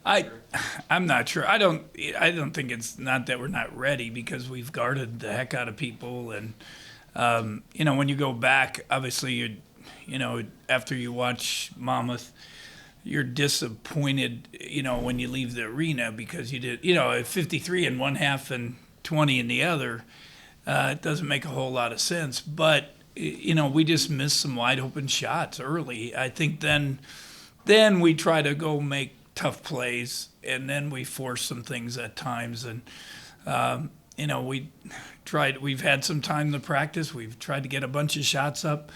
I, I'm not sure. I don't think it's not that we're not ready because we've guarded the heck out of people, and when you go back, obviously after you watch Monmouth, you're disappointed, when you leave the arena because you did, at 53 in one half and 20 in the other. It doesn't make a whole lot of sense, but we just missed some wide open shots early. I think then we try to go make tough plays, and then we force some things at times. And we've had some time to practice. We've tried to get a bunch of shots up.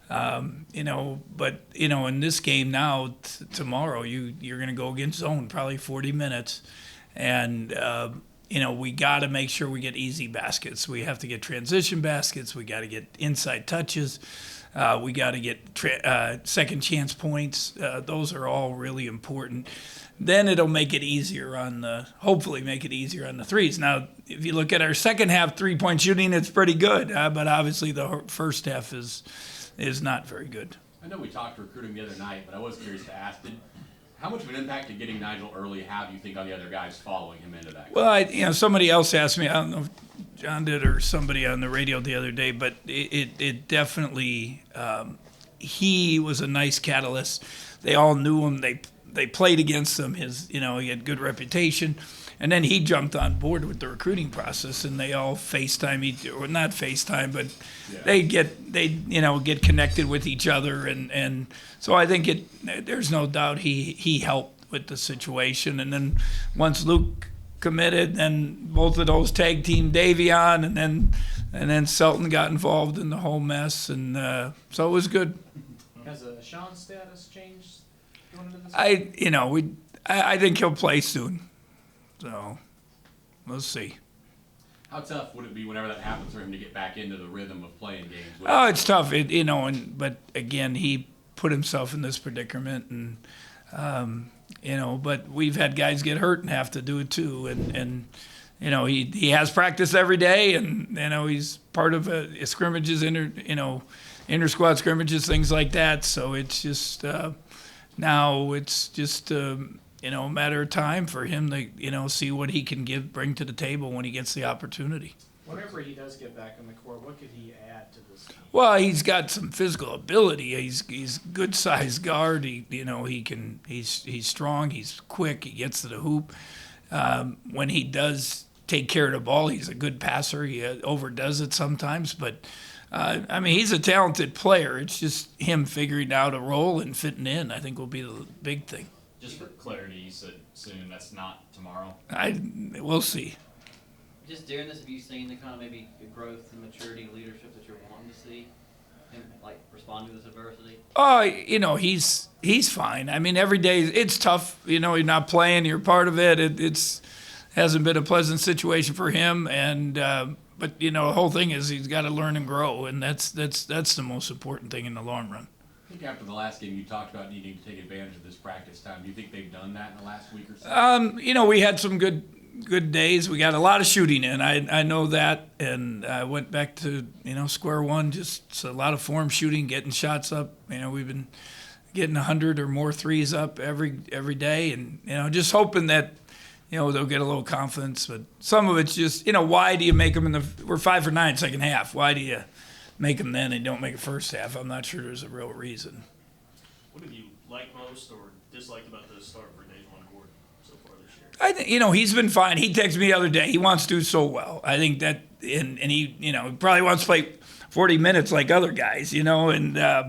But in this game now, tomorrow, you're going to go against zone probably 40 minutes, and we got to make sure we get easy baskets. We have to get transition baskets. We got to get inside touches. We got to get second chance points. Those are all really important. Then it'll make it easier hopefully make it easier on the threes. Now, if you look at our second half 3-point shooting, it's pretty good, but obviously the first half is not very good. I know we talked recruiting the other night, but I was curious to ask, how much of an impact did getting Nigel early have, you think, on the other guys following him into that? Well, somebody else asked me, I don't know if John did or somebody on the radio the other day, but it definitely, he was a nice catalyst. They all knew him. They played against him. He had good reputation. And then he jumped on board with the recruiting process, and they all FaceTime, or not FaceTime, but they get connected with each other, and so I think there's no doubt he helped with the situation. And then once Luke committed, then both of those tag team Davion, and then Selton got involved in the whole mess, and so it was good. Has Sean's status changed going into this? I think he'll play soon. So, we'll see. How tough would it be whenever that happens for him to get back into the rhythm of playing games? Oh, it's tough. But again, he put himself in this predicament, and but we've had guys get hurt and have to do it too, and he has practice every day, and he's part of scrimmages, inter squad scrimmages, things like that. So it's just now it's just. A matter of time for him to, see what he can bring to the table when he gets the opportunity. Whenever he does get back on the court, what could he add to this team? Well, he's got some physical ability. He's good sized guard. He's strong. He's quick. He gets to the hoop. When he does take care of the ball, he's a good passer. He overdoes it sometimes, but he's a talented player. It's just him figuring out a role and fitting in, I think, will be the big thing. Just for clarity, you said soon. That's not tomorrow. We'll see. Just during this, have you seen the kind of maybe growth and maturity and leadership that you're wanting to see him, respond to this adversity? Oh, he's fine. Every day it's tough. You're not playing. You're part of it. It's hasn't been a pleasant situation for him, and but the whole thing is he's got to learn and grow, and that's the most important thing in the long run. I think after the last game, you talked about needing to take advantage of this practice time. Do you think they've done that in the last week or so? We had some good days. We got a lot of shooting in. I know that, and I went back to square one. Just a lot of form shooting, getting shots up. We've been getting 100 or more threes up every day, and just hoping that they'll get a little confidence. But some of it's just why do you make them we're 5 for 9 second half? Why do you make them then and don't make a first half? I'm not sure there's a real reason. What have you liked most or disliked about the start for Dajuan Gordon so far this year? I think he's been fine. He texted me the other day. He wants to do so well. I think that, and he probably wants to play 40 minutes like other guys, and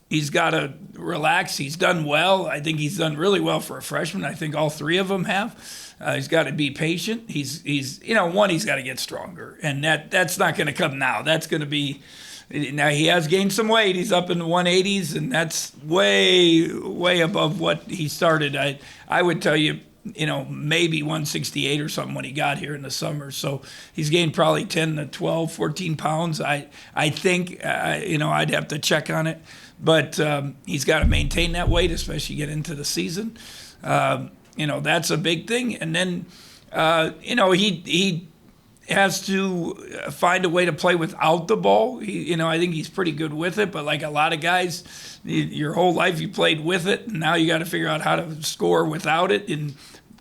he's got to relax. He's done well. I think he's done really well for a freshman. I think all three of them have. He's got to be patient. He's he's got to get stronger, and that's not going to come now. That's going to be now. He has gained some weight. He's up in the 180s, and that's way above what he started. I would tell you, maybe 168 or something when he got here in the summer. So he's gained probably 10 to 12, 14 pounds. I think I'd have to check on it, but he's got to maintain that weight, especially get into the season. That's a big thing. And then, he has to find a way to play without the ball. I think he's pretty good with it, but like a lot of guys, your whole life you played with it, and now you got to figure out how to score without it, and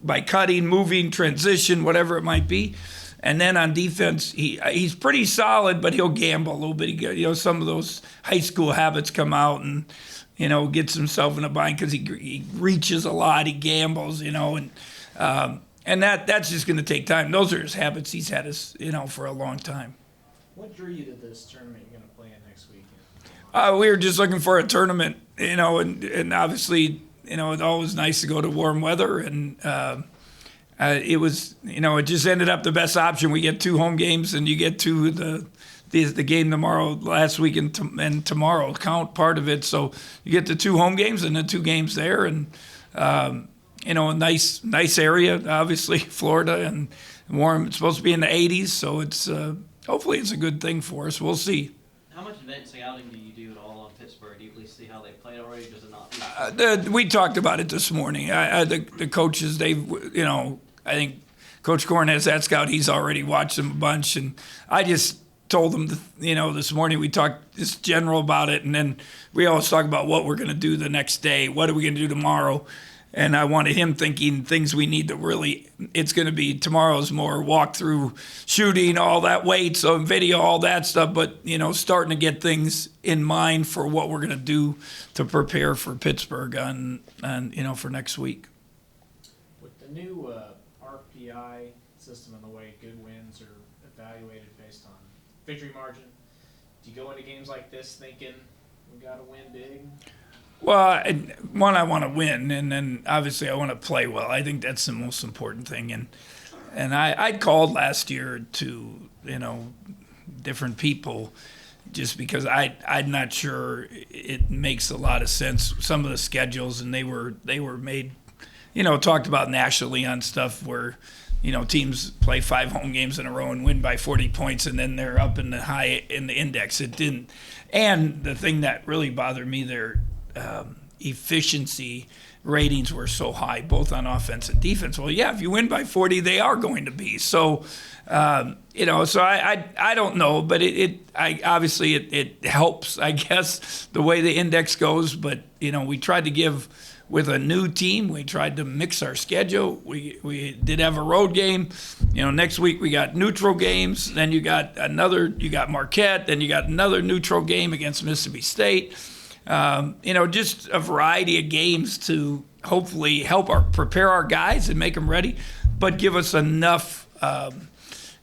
by cutting, moving, transition, whatever it might be. And then on defense, he's pretty solid, but he'll gamble a little bit. Some of those high school habits come out, and gets himself in a bind because he reaches a lot, he gambles, and that's just going to take time. Those are his habits he's had for a long time. What drew you to this tournament you're going to play in next week? We were just looking for a tournament, and obviously, it's always nice to go to warm weather, and it was, it just ended up the best option. We get 2 home games, and you get to the game tomorrow, last week, and tomorrow count part of it. So you get the 2 home games and the 2 games there, and a nice area, obviously, Florida, and warm. It's supposed to be in the 80s, so it's hopefully it's a good thing for us. We'll see. How much advanced scouting do you do at all on Pittsburgh? Do you at least see how they played already, or does it not? We talked about it this morning. The coaches, I think Coach Korn has that scout. He's already watched them a bunch, and I just told them, this morning we talked just general about it, and then we always talk about what we're going to do the next day. What are we going to do tomorrow? And I wanted him thinking things we need to really, it's going to be tomorrow's more walkthrough, shooting, all that weight, so video, all that stuff, but, starting to get things in mind for what we're going to do to prepare for Pittsburgh on for next week. With the new RPI system and the way good wins are evaluated based on victory margin, do you go into games like this thinking we got to win big? Well, I want to win, and then obviously I want to play well. I think that's the most important thing. And I called last year to different people just because I'm not sure it makes a lot of sense. Some of the schedules, and they were made, talked about nationally on stuff where teams play 5 home games in a row and win by 40 points, and then they're up in the index. It didn't. And the thing that really bothered me, their efficiency ratings were so high, both on offense and defense. Well, yeah, if you win by 40, they are going to be. So, so I don't know, but obviously it helps, I guess, the way the index goes. But, we tried to give, with a new team, we tried to mix our schedule. We did have a road game. Next week we got neutral games. Then you got Marquette. Then you got another neutral game against Mississippi State. Just a variety of games to hopefully help prepare our guys and make them ready, but give us enough,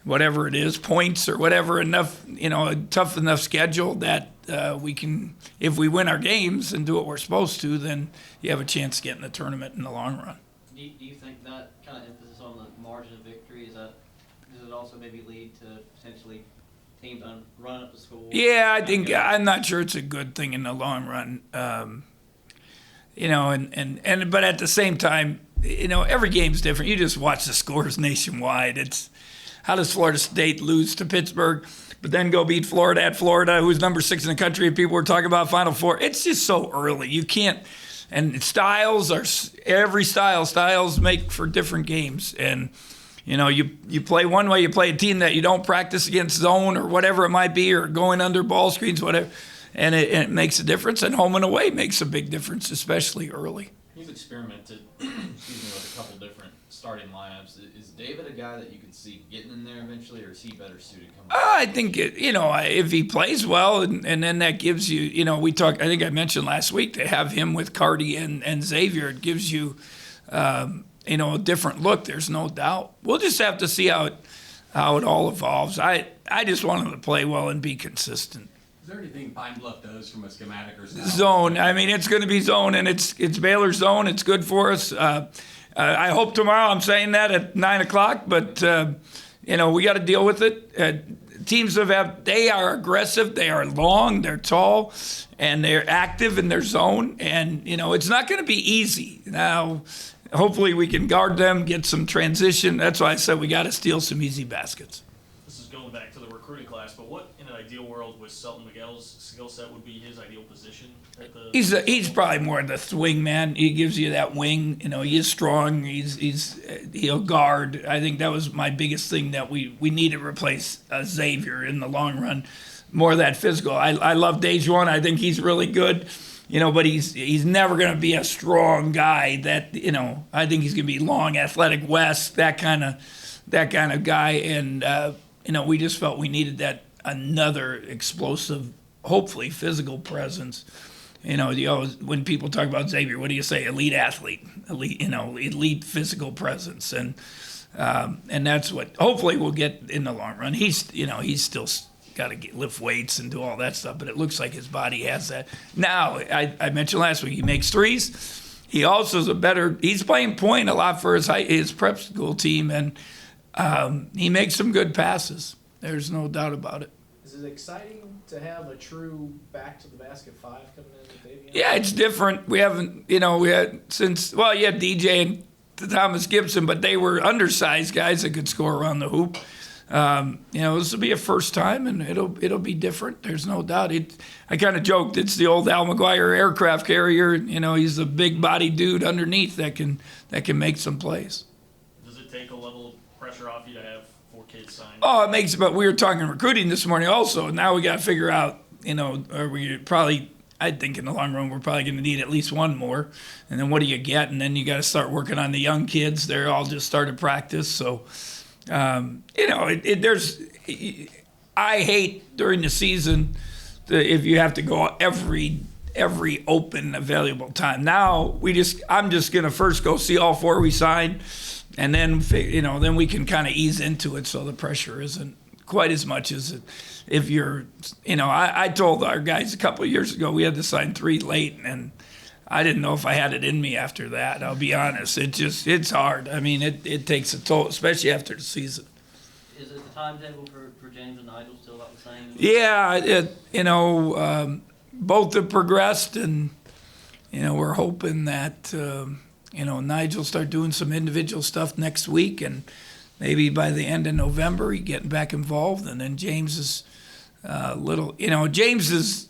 whatever it is, points or whatever, enough, a tough enough schedule that we can, if we win our games and do what we're supposed to, then you have a chance to get in the tournament in the long run. Do you think that kind of emphasis on the margin of victory, does it also maybe lead to potentially teams run up the score? Yeah, I think I'm not sure it's a good thing in the long run. But at the same time, every game's different. You just watch the scores nationwide. It's how does Florida State lose to Pittsburgh, but then go beat Florida at Florida, who's number 6 in the country, and people were talking about Final Four. It's just so early. You can't. And styles make for different games, and. You play one way, you play a team that you don't practice against zone or whatever it might be, or going under ball screens, whatever, and it makes a difference. And home and away makes a big difference, especially early. You've experimented with a couple different starting lineups. Is David a guy that you can see getting in there eventually, or is he better suited coming? I think, if he plays well, and then that gives you, I think I mentioned last week, to have him with Cardi and Xavier, it gives you a different look, there's no doubt. We'll just have to see how it all evolves. I just want him to play well and be consistent. Is there anything Pine Bluff does from a schematic or something? Zone. I mean, it's going to be zone, and it's Baylor's zone. It's good for us. I hope tomorrow I'm saying that at 9 o'clock, but, we got to deal with it. Teams they are aggressive, they are long, they're tall, and they're active in their zone, and, it's not going to be easy. Now, hopefully we can guard them, get some transition. That's why I said we got to steal some easy baskets. This is going back to the recruiting class, but what in an ideal world with Selton Miguel's skill set would be his ideal position at the. He's probably more the swing man. He gives you that wing. He is strong. He'll guard. I think that was my biggest thing that we need to replace Xavier in the long run. More of that physical. I love Dejuan. I think he's really good. But he's never going to be a strong guy. That I think he's going to be long, athletic West, that kind of guy. And we just felt we needed that another explosive, hopefully physical presence. When people talk about Xavier, what do you say? Elite athlete, elite physical presence, and that's what hopefully we'll get in the long run. He's still got to lift weights and do all that stuff, but it looks like his body has that. Now, I mentioned last week, he makes threes. He also is he's playing point a lot for his prep school team, and he makes some good passes. There's no doubt about it. Is it exciting to have a true back to the basket 5 coming in with Davion? Yeah, it's different. We haven't, you had DJ and Thomas Gibson, but they were undersized guys that could score around the hoop. This will be a first time, and it'll be different. There's no doubt. I kind of joked it's the old Al McGuire aircraft carrier. He's a big body dude underneath that can make some plays. Does it take a level of pressure off you to have 4 kids signed? Oh, it makes. But we were talking recruiting this morning also. Now we got to figure out. I think in the long run we're probably going to need at least one more. And then what do you get? And then you got to start working on the young kids. They're all just started practice, so. I hate during the season if you have to go every open available time. Now I'm just gonna first go see all 4 we signed, and then then we can kind of ease into it so the pressure isn't quite as much as if you're. I told our guys a couple of years ago we had to sign 3 late, and I didn't know if I had it in me after that. I'll be honest. It's hard. I mean, it takes a toll, especially after the season. Is it the timetable for James and Nigel still about the same? Yeah, both have progressed, and we're hoping that Nigel start doing some individual stuff next week, and maybe by the end of November he's getting back involved, and then James is James is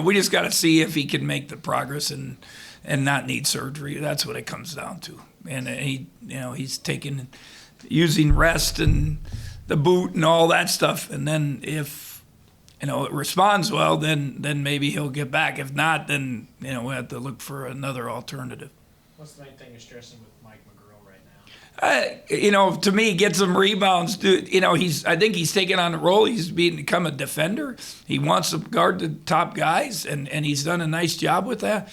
we just got to see if he can make the progress and not need surgery. That's what it comes down to. And he's using rest and the boot and all that stuff. And then if it responds well, then maybe he'll get back. If not, then we have to look for another alternative. What's the main thing you're stressing with Mike McGrill right now? To me, get some rebounds. I think he's taken on the role. He's become a defender. He wants to guard the top guys, and he's done a nice job with that.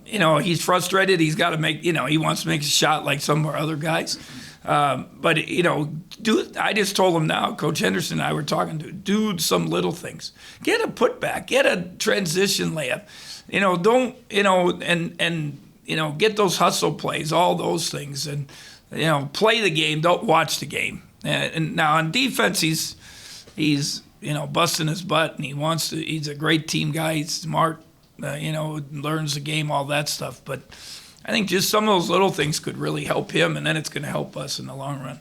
He's frustrated. He's got to make. He wants to make a shot like some of our other guys. But I just told him now. Coach Henderson and I were talking to. Do some little things. Get a putback. Get a transition layup. Get those hustle plays. All those things and. Play the game. Don't watch the game. And now on defense, he's busting his butt, and he's a great team guy. He's smart. Learns the game, all that stuff. But I think just some of those little things could really help him, and then it's going to help us in the long run.